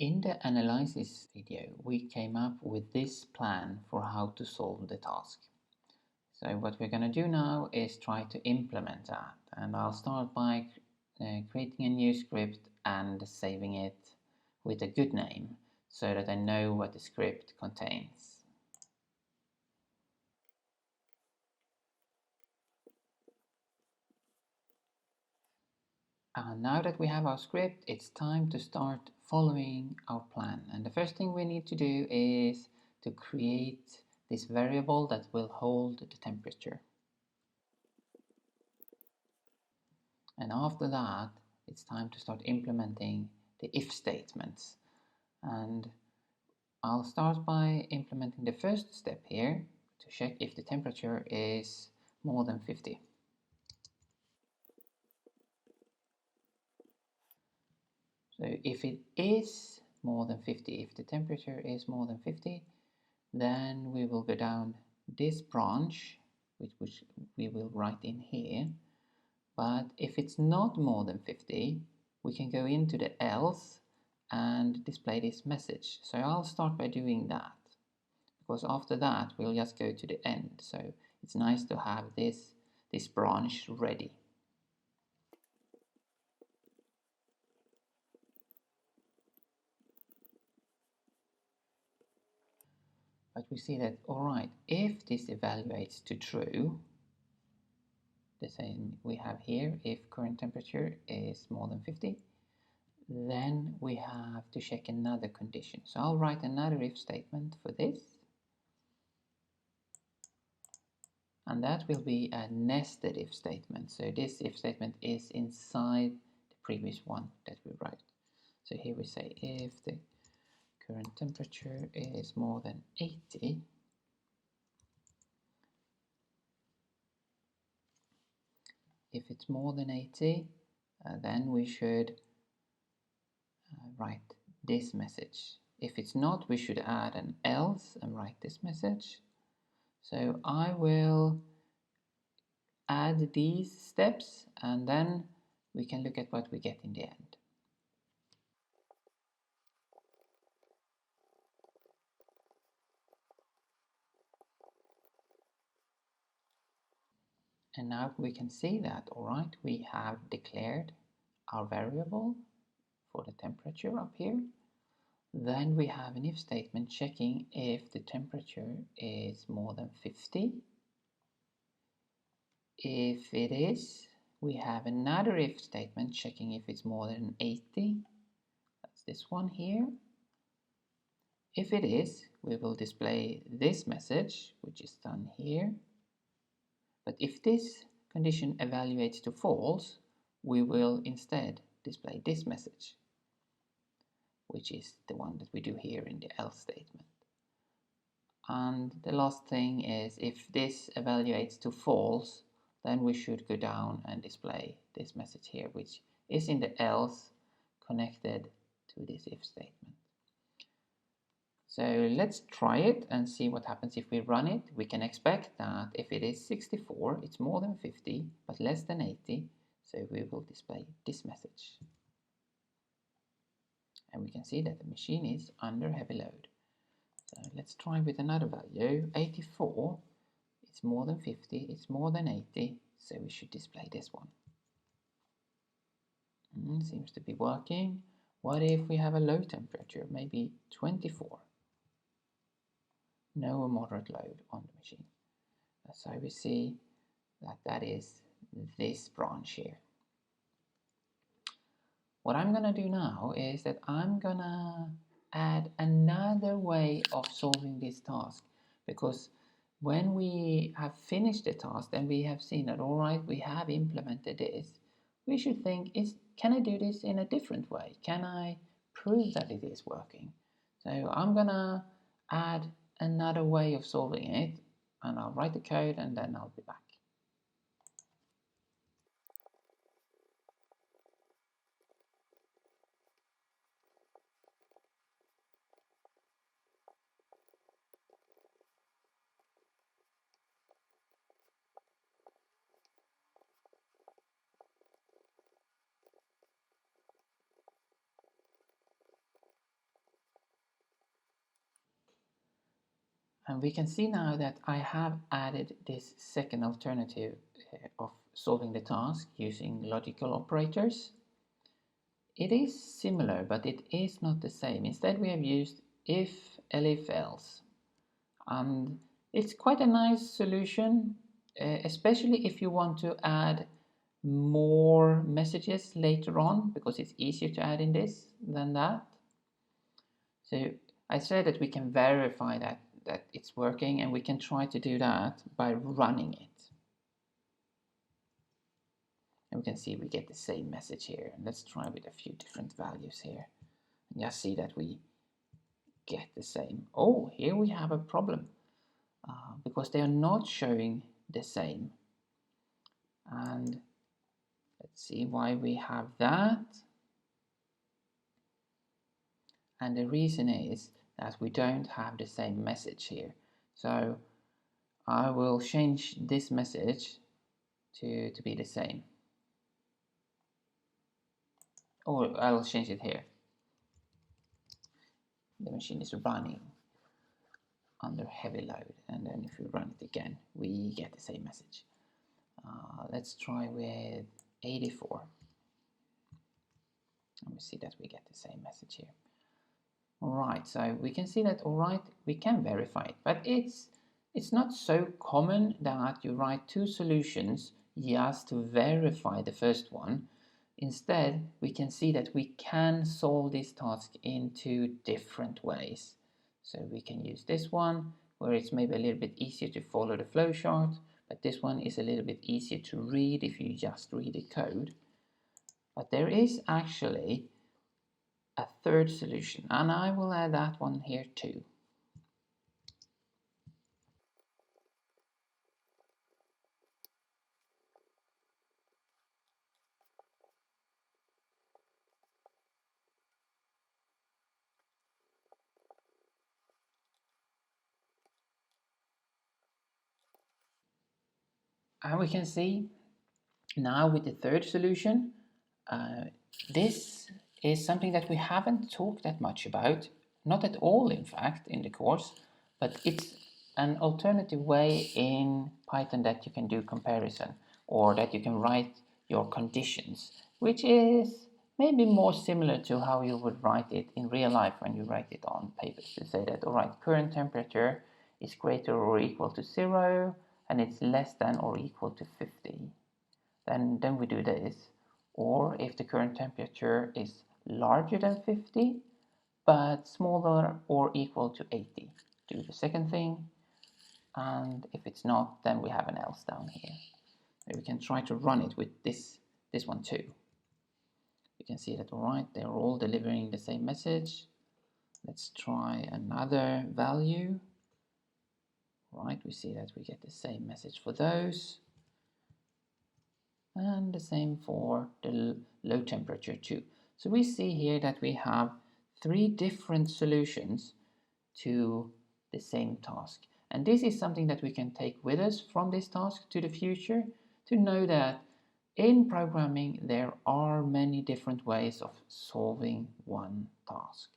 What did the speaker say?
In the analysis video, we came up with this plan for how to solve the task. So what we're going to do now is try to implement that. And I'll start by creating a new script and saving it with a good name so that I know what the script contains. And now that we have our script, it's time to start following our plan. And the first thing we need to do is to create this variable that will hold the temperature. And after that, it's time to start implementing the if statements. And I'll start by implementing the first step here to check if the temperature is more than 50. So if it is more than 50, if the temperature is more than 50, then we will go down this branch, which we will write in here. But if it's not more than 50, we can go into the else and display this message. So I'll start by doing that, because after that we'll just go to the end. So it's nice to have this branch ready. But we see that, alright, if this evaluates to true, the same we have here, if current temperature is more than 50, then we have to check another condition. So I'll write another if statement for this. And that will be a nested if statement. So this if statement is inside the previous one that we write. So here we say if the current temperature is more than 80, if it's more than 80, then we should write this message. If it's not, we should add an else and write this message. So I will add these steps and then we can look at what we get in the end. And now we can see that, alright, we have declared our variable for the temperature up here. Then we have an if statement checking if the temperature is more than 50. If it is, we have another if statement checking if it's more than 80. That's this one here. If it is, we will display this message, which is done here. But if this condition evaluates to false, we will instead display this message, which is the one that we do here in the else statement. And the last thing is, if this evaluates to false, then we should go down and display this message here, which is in the else connected to this if statement. So let's try it and see what happens if we run it. We can expect that if it is 64, it's more than 50, but less than 80. So we will display this message. And we can see that the machine is under heavy load. So let's try with another value. 84, it's more than 50, it's more than 80. So we should display this one. Seems to be working. What if we have a low temperature, maybe 24? No moderate load on the machine. So we see that that is this branch here. What I'm going to do now is that I'm going to add another way of solving this task, because when we have finished the task and we have seen that, all right, we have implemented this, we should think, can I do this in a different way? Can I prove that it is working? So I'm going to add another way of solving it, and I'll write the code and then I'll be back. And we can see now that I have added this second alternative of solving the task using logical operators. It is similar, but it is not the same. Instead, we have used if, elif, else. And it's quite a nice solution, especially if you want to add more messages later on, because it's easier to add in this than that. So I said that we can verify that it's working, and we can try to do that by running it. And we can see we get the same message here. And let's try with a few different values here. And just see that we get the same. Oh, here we have a problem because they are not showing the same. And let's see why we have that. And the reason is that we don't have the same message here. So I will change this message to be the same. Or I'll change it here. The machine is running under heavy load, and then if we run it again, we get the same message. Let's try with 84. And we see that we get the same message here. Alright, so we can see that, alright, we can verify it, but it's not so common that you write two solutions just to verify the first one. Instead, we can see that we can solve this task in two different ways. So we can use this one, where it's maybe a little bit easier to follow the flowchart, but this one is a little bit easier to read if you just read the code. But there is actually a third solution, and I will add that one here too. And we can see now with the third solution, this is something that we haven't talked that much about, not at all in fact in the course, but it's an alternative way in Python that you can do comparison, or that you can write your conditions, which is maybe more similar to how you would write it in real life when you write it on paper. To say that, all right, current temperature is greater or equal to 0, and it's less than or equal to 50. Then we do this. Or if the current temperature is larger than 50, but smaller or equal to 80, do the second thing. And if it's not, then we have an else down here. And we can try to run it with this one too. You can see that, all right, they're all delivering the same message. Let's try another value. Right, we see that we get the same message for those. And the same for the low temperature too. So we see here that we have three different solutions to the same task. And this is something that we can take with us from this task to the future, to know that in programming there are many different ways of solving one task.